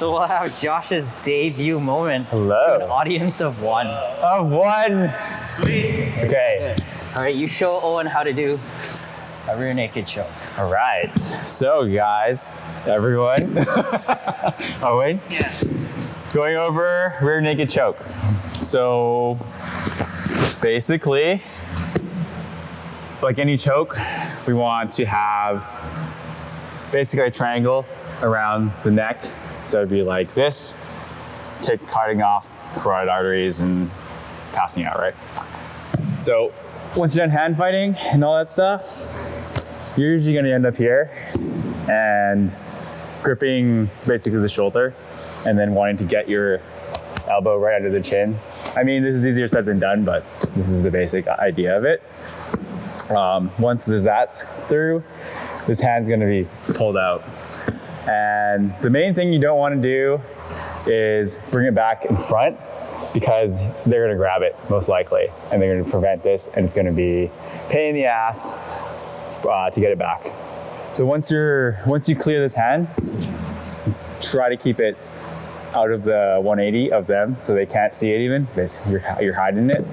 so we'll have Josh's debut moment. Hello. To an audience of one. Of one. Sweet. Okay. All right, you show Owen how to do a rear naked choke. All right. So guys, everyone. Owen? Yes. Going over rear naked choke. So basically, like any choke, we want to have basically a triangle around the neck. So it'd be like this, cutting off carotid arteries and passing out, right? So once you're done hand fighting and all that stuff, you're usually gonna end up here and gripping basically the shoulder and then wanting to get your elbow right under the chin. I mean, this is easier said than done, but this is the basic idea of it. Once that's through, this hand's gonna be pulled out. And the main thing you don't wanna do is bring it back in front, because they're gonna grab it most likely, and they're gonna prevent this, and it's gonna be a pain in the ass to get it back. So once you clear this hand, try to keep it out of the 180 of them so they can't see it even, because you're hiding it.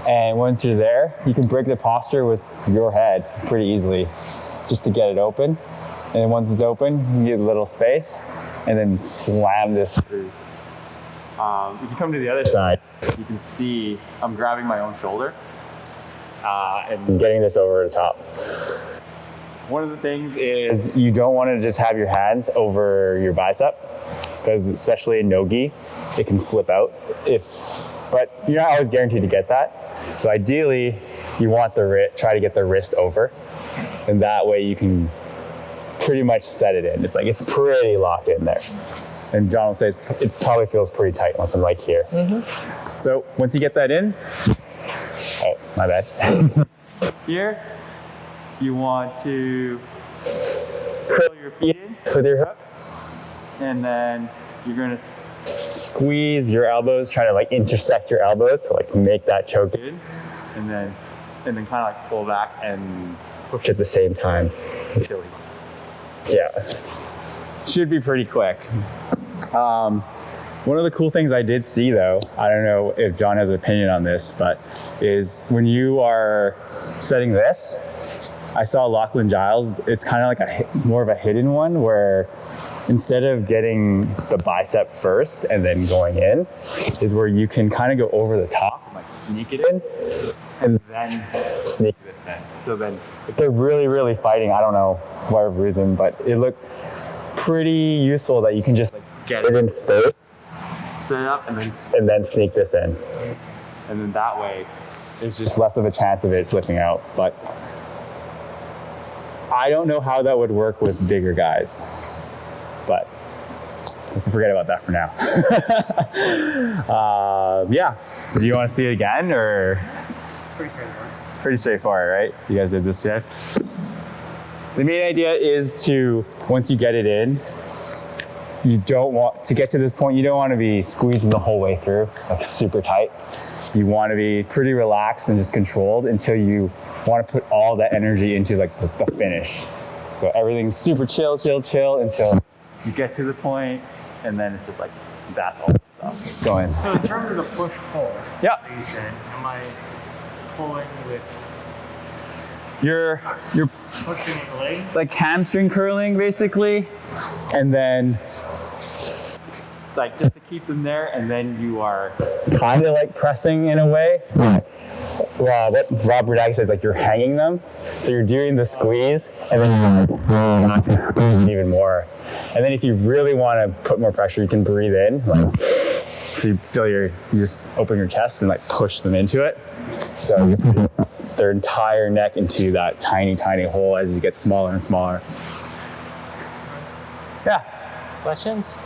And once you're there, you can break the posture with your head pretty easily just to get it open. And then once it's open, you get a little space and then slam this through. If you come to the other side, you can see I'm grabbing my own shoulder and getting this over the top. One of the things is you don't want to just have your hands over your bicep, because especially in no-gi, it can slip out. But you're not always guaranteed to get that. So ideally, you want try to get the wrist over, and that way you can pretty much set it in. It's pretty locked in there. And John will say it probably feels pretty tight once I'm like here. Mm-hmm. So once you get that in, oh, my bad. Here, you want to curl your feet in with your hooks, and then you're gonna squeeze your elbows, try to like intersect your elbows to like make that choke in, and then kind of like pull back and push at the same time. Yeah, should be pretty quick. One of the cool things I did see though, I don't know if John has an opinion on this, but is when you are setting this, I saw Lachlan Giles, it's kind of like more of a hidden one where instead of getting the bicep first and then going in, is where you can kind of go over the top and like sneak it in and then sneak this in. So then if they're really, really fighting, I don't know whatever reason, but it looked pretty useful that you can just like get it in first, set it up, and then sneak this in. And then that way, there's just less of a chance of it slipping out. But I don't know how that would work with bigger guys, but we can forget about that for now. Yeah, so do you want to see it again, or? Pretty straightforward. Pretty straightforward, right? You guys did this yet? The main idea is to, once you get it in, you don't want to get to this point, you don't want to be squeezing the whole way through, like super tight. You want to be pretty relaxed and just controlled until you want to put all that energy into like the finish. So everything's super chill until you get to the point, and then it's just like, that's all the stuff that's going. So in terms of the push-pull, Yeah. like you said, am I pulling with You're pushing it leg? like hamstring curling basically, and then like just to keep them there, and then you are kind of like pressing in a way. Well, what Rob Rudak says, like you're hanging them, so you're doing the squeeze, and then you're not squeezing even more. And then if you really want to put more pressure, you can breathe in, like, so you feel you just open your chest and like push them into it. So you put their entire neck into that tiny, tiny hole as you get smaller and smaller. Yeah. Questions?